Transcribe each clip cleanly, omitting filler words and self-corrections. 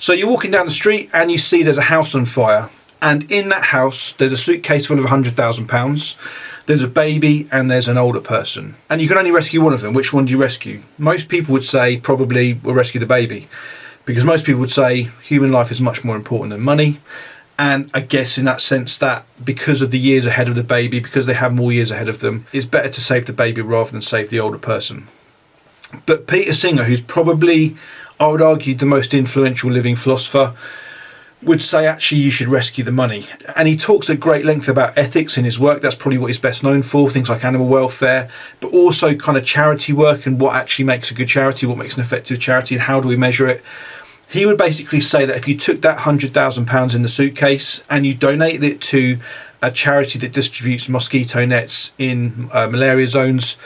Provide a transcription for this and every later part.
So you're walking down the street and you see there's a house on fire. And in that house, there's a suitcase full of £100,000. There's a baby and there's an older person. And you can only rescue one of them. Which one do you rescue? Most people would say probably we'll rescue the baby. Because most people would say human life is much more important than money. And I guess in that sense that because of the years ahead of the baby, because they have more years ahead of them, it's better to save the baby rather than save the older person. But Peter Singer, who's probably, I would argue, the most influential living philosopher, would say actually you should rescue the money. And he talks at great length about ethics in his work. That's probably what he's best known for, things like animal welfare, but also kind of charity work and what actually makes a good charity, what makes an effective charity, and how do we measure it. He would basically say that if you took that £100,000 in the suitcase and you donated it to a charity that distributes mosquito nets in malaria zones,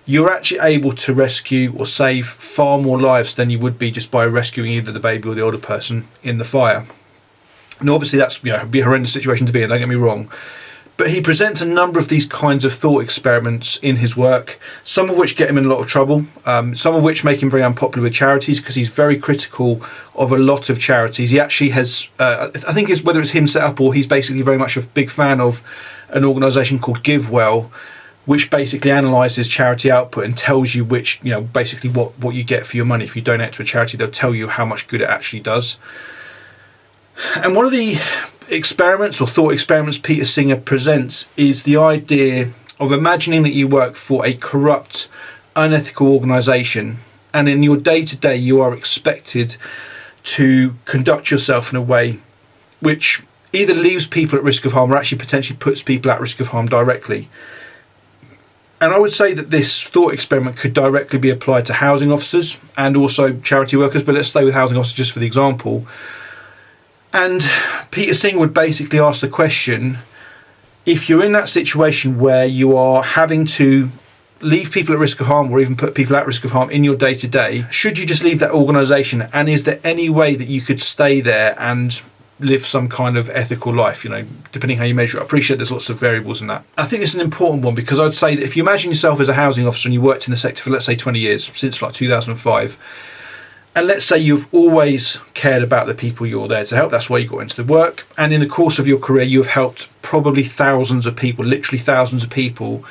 you're actually able to rescue or save far more lives than you would be just by rescuing either the baby or the older person in the fire. Now, obviously, that's would be a horrendous situation to be in, don't get me wrong. But he presents a number of these kinds of thought experiments in his work, some of which get him in a lot of trouble, some of which make him very unpopular with charities because he's very critical of a lot of charities. He actually has, I think it's whether it's him set up or he's basically very much a big fan of an organisation called GiveWell, which basically analyses charity output and tells you which, basically what you get for your money. If you donate to a charity, they'll tell you how much good it actually does. And one of the experiments or thought experiments Peter Singer presents is the idea of imagining that you work for a corrupt, unethical organisation, and in your day-to-day you are expected to conduct yourself in a way which either leaves people at risk of harm or actually potentially puts people at risk of harm directly. And I would say that this thought experiment could directly be applied to housing officers and also charity workers, but let's stay with housing officers just for the example. And Peter Singer would basically ask the question, if you're in that situation where you are having to leave people at risk of harm or even put people at risk of harm in your day-to-day, should you just leave that organisation? And is there any way that you could stay there and live some kind of ethical life, depending how you measure it? I appreciate there's lots of variables in that. I think it's an important one because I'd say that if you imagine yourself as a housing officer and you worked in the sector for, let's say, 20 years, since like 2005, and let's say you've always cared about the people you're there to help, that's why you got into the work, and in the course of your career you've helped probably thousands of people, literally thousands of people,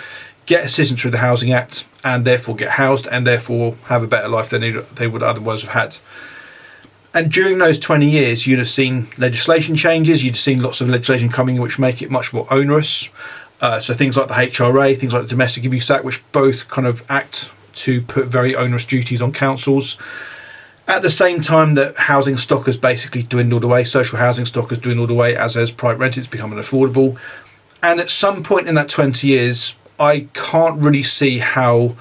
get assistance through the Housing Act and therefore get housed and therefore have a better life than they would otherwise have had. And during those 20 years you'd have seen legislation changes, you'd have seen lots of legislation coming which make it much more onerous, so things like the HRA, things like the Domestic Abuse Act, which both kind of act to put very onerous duties on councils. At the same time that housing stock has basically dwindled away, social housing stock has dwindled away, as has private rent, it's become unaffordable. And at some point in that 20 years, I can't really see how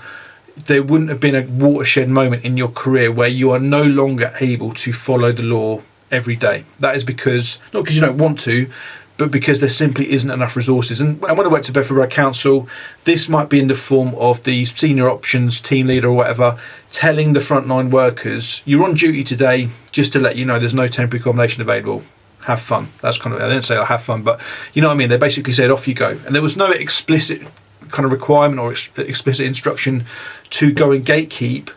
there wouldn't have been a watershed moment in your career where you are no longer able to follow the law every day. That is because, not because you don't want to, but because there simply isn't enough resources. And when I worked at Bedford Borough Council, this might be in the form of the senior options team leader or whatever telling the frontline workers, you're on duty today, just to let you know there's no temporary accommodation available. Have fun. That's kind of, I didn't say have fun, but you know what I mean? They basically said off you go. And there was no explicit kind of requirement or explicit instruction to go and gatekeep.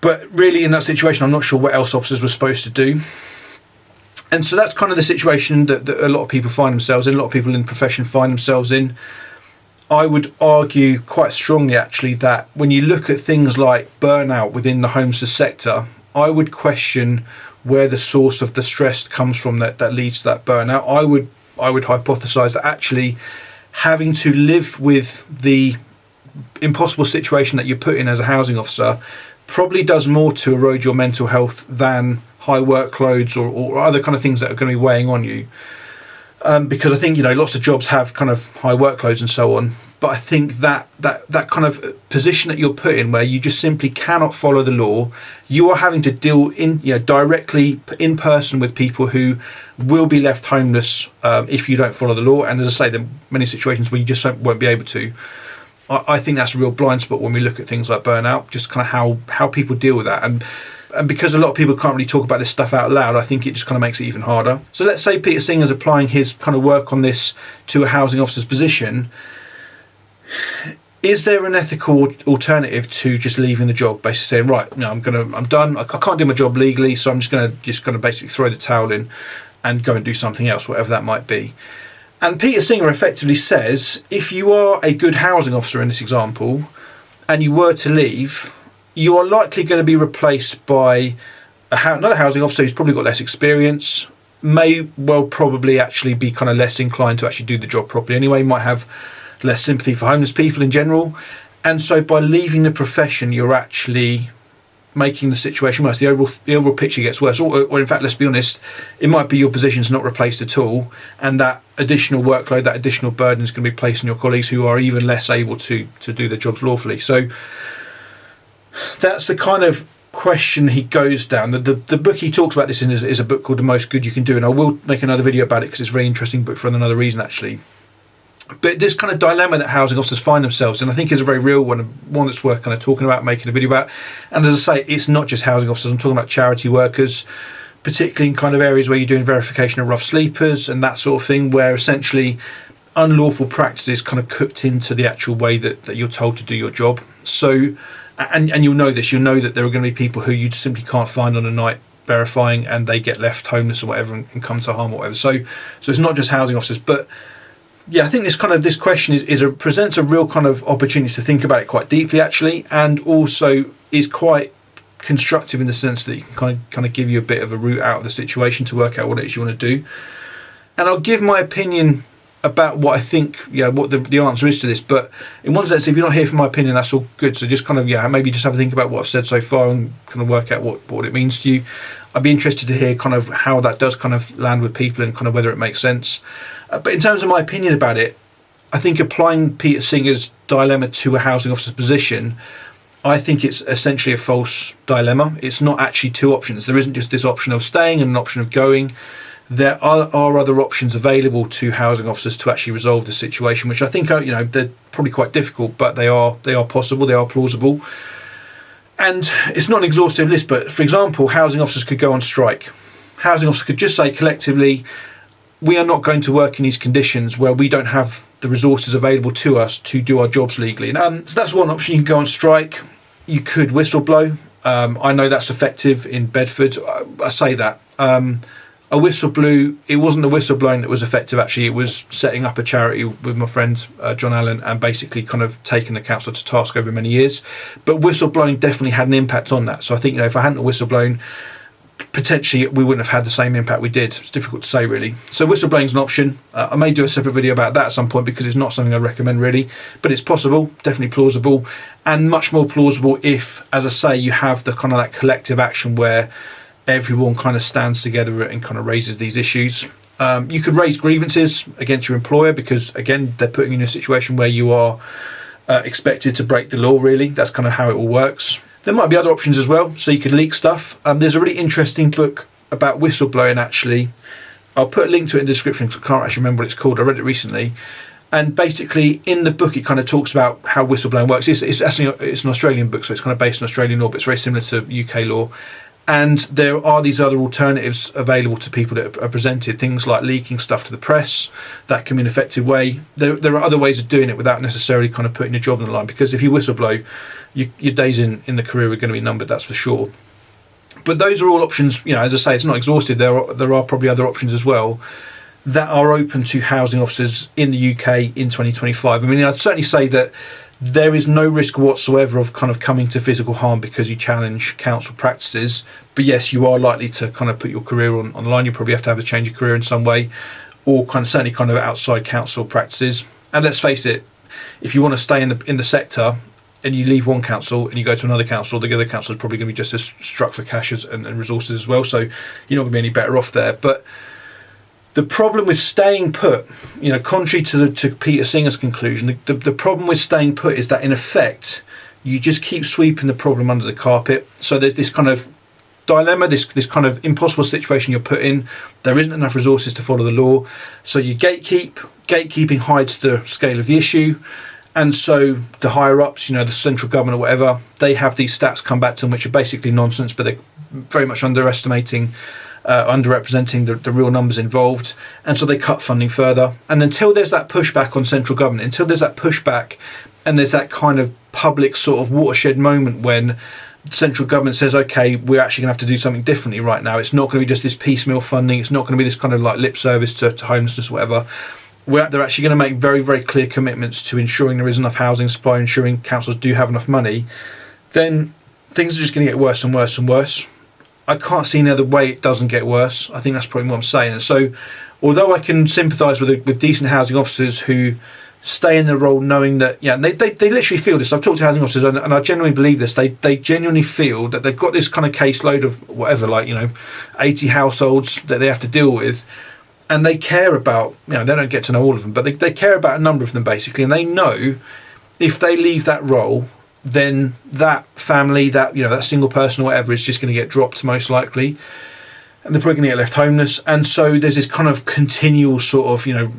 But really in that situation, I'm not sure what else officers were supposed to do. And so that's kind of the situation that a lot of people find themselves in, a lot of people in the profession find themselves in. I would argue quite strongly actually that when you look at things like burnout within the homelessness sector, I would question where the source of the stress comes from that leads to that burnout. I would hypothesize that actually having to live with the impossible situation that you're put in as a housing officer probably does more to erode your mental health than high workloads or other kind of things that are going to be weighing on you. Because I think, lots of jobs have kind of high workloads and so on. But I think that kind of position that you're put in where you just simply cannot follow the law, you are having to deal directly in person with people who will be left homeless if you don't follow the law. And as I say, there are many situations where you just won't be able to. I think that's a real blind spot when we look at things like burnout, just kind of how people deal with that. And because a lot of people can't really talk about this stuff out loud, I think it just kind of makes it even harder. So let's say Peter Singer's applying his kind of work on this to a housing officer's position. is there an ethical alternative to just leaving the job, basically saying, right, no, I'm done. I can't do my job legally, so I'm just going to basically throw the towel in and go and do something else, whatever that might be. And Peter Singer effectively says, if you are a good housing officer in this example, and you were to leave, you are likely going to be replaced by another housing officer who's probably got less experience, may well probably actually be kind of less inclined to actually do the job properly anyway, might have less sympathy for homeless people in general. And so by leaving the profession, you're actually making the situation worse. The overall picture gets worse. Or in fact, let's be honest, it might be your position's not replaced at all, and that additional workload, that additional burden is going to be placed on your colleagues who are even less able to do their jobs lawfully. So that's the kind of question he goes down. The book he talks about this in is a book called The Most Good You Can Do, and I will make another video about it because it's a very interesting book for another reason actually. But this kind of dilemma that housing officers find themselves in, I think, is a very real one that's worth kind of talking about, making a video about. And as I say, it's not just housing officers. I'm talking about charity workers, particularly in kind of areas where you're doing verification of rough sleepers and that sort of thing, where essentially unlawful practice is kind of cooked into the actual way that you're told to do your job. So, and you'll know this, you'll know that there are going to be people who you simply can't find on a night verifying, and they get left homeless or whatever and come to harm or whatever. So it's not just housing officers, but yeah, I think this question presents a real kind of opportunity to think about it quite deeply actually, and also is quite constructive in the sense that you can kind of give you a bit of a route out of the situation to work out what it is you want to do. And I'll give my opinion about what I think, what the answer is to this. But in one sense, if you're not here for my opinion, that's all good. So just kind of, maybe just have a think about what I've said so far and kind of work out what it means to you. I'd be interested to hear kind of how that does kind of land with people and kind of whether it makes sense. But in terms of my opinion about it, I think applying Peter Singer's dilemma to a housing officer's position, I think it's essentially a false dilemma. It's not actually two options. There isn't just this option of staying and an option of going. There are other options available to housing officers to actually resolve the situation, which I think are, they're probably quite difficult, but they are possible, they are plausible. And it's not an exhaustive list, but for example, housing officers could go on strike. Housing officers could just say collectively, we are not going to work in these conditions where we don't have the resources available to us to do our jobs legally. So that's one option. You can go on strike. You could whistleblow. I know that's effective in Bedford. I say that. A whistle blew. It wasn't the whistleblowing that was effective, actually. It was setting up a charity with my friend John Allen and basically kind of taking the council to task over many years. But whistleblowing definitely had an impact on that. So I think, if I hadn't whistleblown, potentially we wouldn't have had the same impact we did. It's difficult to say, really. So whistleblowing is an option. I may do a separate video about that at some point because it's not something I recommend, really. But it's possible, definitely plausible, and much more plausible if, as I say, you have the kind of that collective action where everyone kind of stands together and kind of raises these issues. You could raise grievances against your employer because, again, they're putting you in a situation where you are expected to break the law, really. That's kind of how it all works. There might be other options as well, so you could leak stuff. There's a really interesting book about whistleblowing, actually. I'll put a link to it in the description because I can't actually remember what it's called. I read it recently. And basically, in the book, it kind of talks about how whistleblowing works. It's an Australian book, so it's kind of based on Australian law, but it's very similar to UK law. And there are these other alternatives available to people that are presented, things like leaking stuff to the press. That can be an effective way. There are other ways of doing it without necessarily kind of putting your job on the line, because if you whistleblow, your days in the career are going to be numbered, that's for sure. But those are all options, as I say, it's not exhaustive. There are probably other options as well that are open to housing officers in the UK in 2025. I mean, I'd certainly say that there is no risk whatsoever of kind of coming to physical harm because you challenge council practices. But yes, you are likely to kind of put your career on the line. You probably have to have a change of career in some way, or certainly kind of outside council practices. And let's face it, if you want to stay in the sector and you leave one council and you go to another council, the other council is probably going to be just as struck for cash and resources as well. So you're not going to be any better off there. But the problem with staying put, contrary to Peter Singer's conclusion, the problem with staying put is that in effect you just keep sweeping the problem under the carpet. So there's this kind of dilemma, this kind of impossible situation you're put in. There isn't enough resources to follow the law, so you gatekeep. Gatekeeping hides the scale of the issue, and so the higher ups, the central government or whatever, they have these stats come back to them which are basically nonsense, but they're very much underrepresenting the real numbers involved, and so they cut funding further. And until there's that pushback on central government, until there's that pushback and there's that kind of public sort of watershed moment when the central government says, okay, we're actually going to have to do something differently right now. It's not going to be just this piecemeal funding. It's not going to be this kind of like lip service to homelessness or whatever. They're actually going to make very, very clear commitments to ensuring there is enough housing supply, ensuring councils do have enough money. Then things are just going to get worse and worse and worse. I can't see any other way it doesn't get worse. I think that's probably what I'm saying. And so, although I can sympathise with decent housing officers who stay in their role knowing that, they literally feel this. I've talked to housing officers and I genuinely believe this. They genuinely feel that they've got this kind of caseload of whatever, 80 households that they have to deal with. And they care about, they don't get to know all of them, but they care about a number of them basically. And they know if they leave that role, then that family, that single person or whatever is just going to get dropped most likely, and they're probably going to get left homeless. And so there's this kind of continual sort of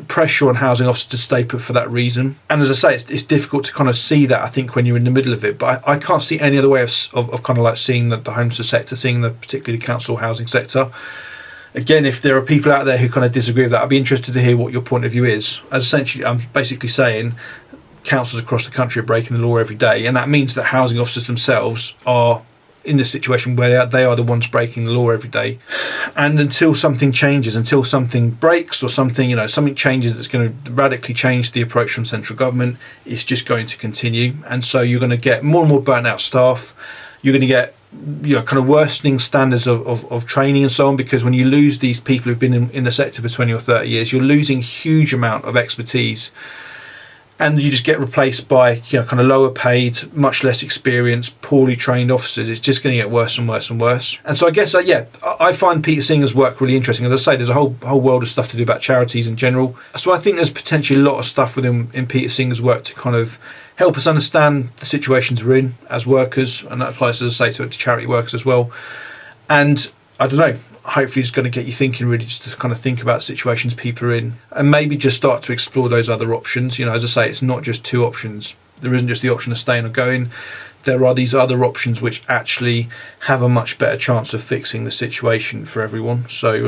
pressure on housing officers to stay put for that reason. And as I say, it's difficult to kind of see that, I think, when you're in the middle of it, but I can't see any other way of kind of like seeing the homeless sector, seeing particularly the council housing sector. Again, if there are people out there who kind of disagree with that, I'd be interested to hear what your point of view is. As essentially, I'm basically saying councils across the country are breaking the law every day, and that means that housing officers themselves are in this situation where they are the ones breaking the law every day. And until something changes, until something breaks or something changes that's going to radically change the approach from central government, it's just going to continue. And so you're going to get more and more burnt out staff. You're going to get kind of worsening standards of training and so on, because when you lose these people who've been in the sector for 20 or 30 years, you're losing huge amount of expertise. And you just get replaced by kind of lower paid, much less experienced, poorly trained officers. It's just going to get worse and worse and worse. And so I guess I find Peter Singer's work really interesting. As I say, there's a whole world of stuff to do about charities in general. So I think there's potentially a lot of stuff within Peter Singer's work to kind of help us understand the situations we're in as workers, and that applies, as I say, to charity workers as well. And I don't know, hopefully it's going to get you thinking, really, just to kind of think about situations people are in, and maybe just start to explore those other options. As I say, it's not just two options. There isn't just the option of staying or going. There are these other options which actually have a much better chance of fixing the situation for everyone. So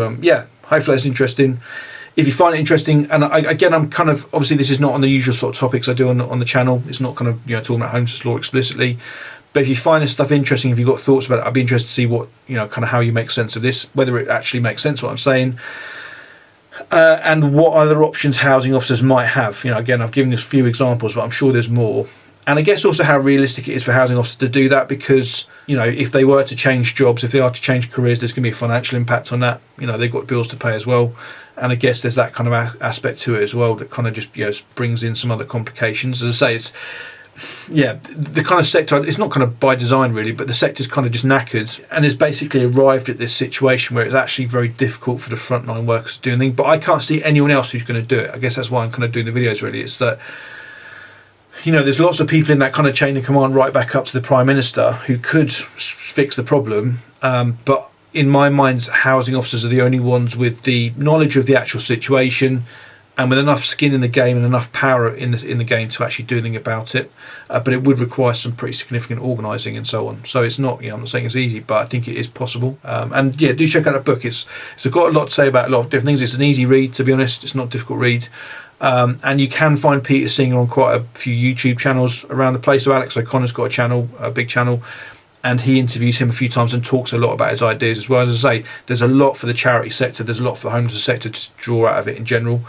hopefully that's interesting. If you find it interesting, and I'm kind of, obviously this is not on the usual sort of topics I do on the channel. It's not kind of talking about homelessness law explicitly. But if you find this stuff interesting, if you've got thoughts about it, I'd be interested to see what, kind of how you make sense of this, whether it actually makes sense what I'm saying, and what other options housing officers might have. Again, I've given you a few examples, but I'm sure there's more. And I guess also how realistic it is for housing officers to do that, because, if they were to change jobs, if they are to change careers, there's going to be a financial impact on that. They've got bills to pay as well. And I guess there's that kind of aspect to it as well that kind of just brings in some other complications. As I say, the kind of sector, it's not kind of by design really, but the sector's kind of just knackered and has basically arrived at this situation where it's actually very difficult for the frontline workers to do anything. But I can't see anyone else who's going to do it. I guess that's why I'm kind of doing the videos really. It's that, there's lots of people in that kind of chain of command right back up to the Prime Minister who could fix the problem. But in my mind, housing officers are the only ones with the knowledge of the actual situation and with enough skin in the game and enough power in the game to actually do anything about it. But it would require some pretty significant organising and so on. So it's not, I'm not saying it's easy, but I think it is possible. And do check out that book. It's got a lot to say about a lot of different things. It's an easy read, to be honest. It's not a difficult read. And you can find Peter Singer on quite a few YouTube channels around the place. So Alex O'Connor's got a big channel, and he interviews him a few times and talks a lot about his ideas as well. As I say, there's a lot for the charity sector, there's a lot for the homeless sector to draw out of it in general.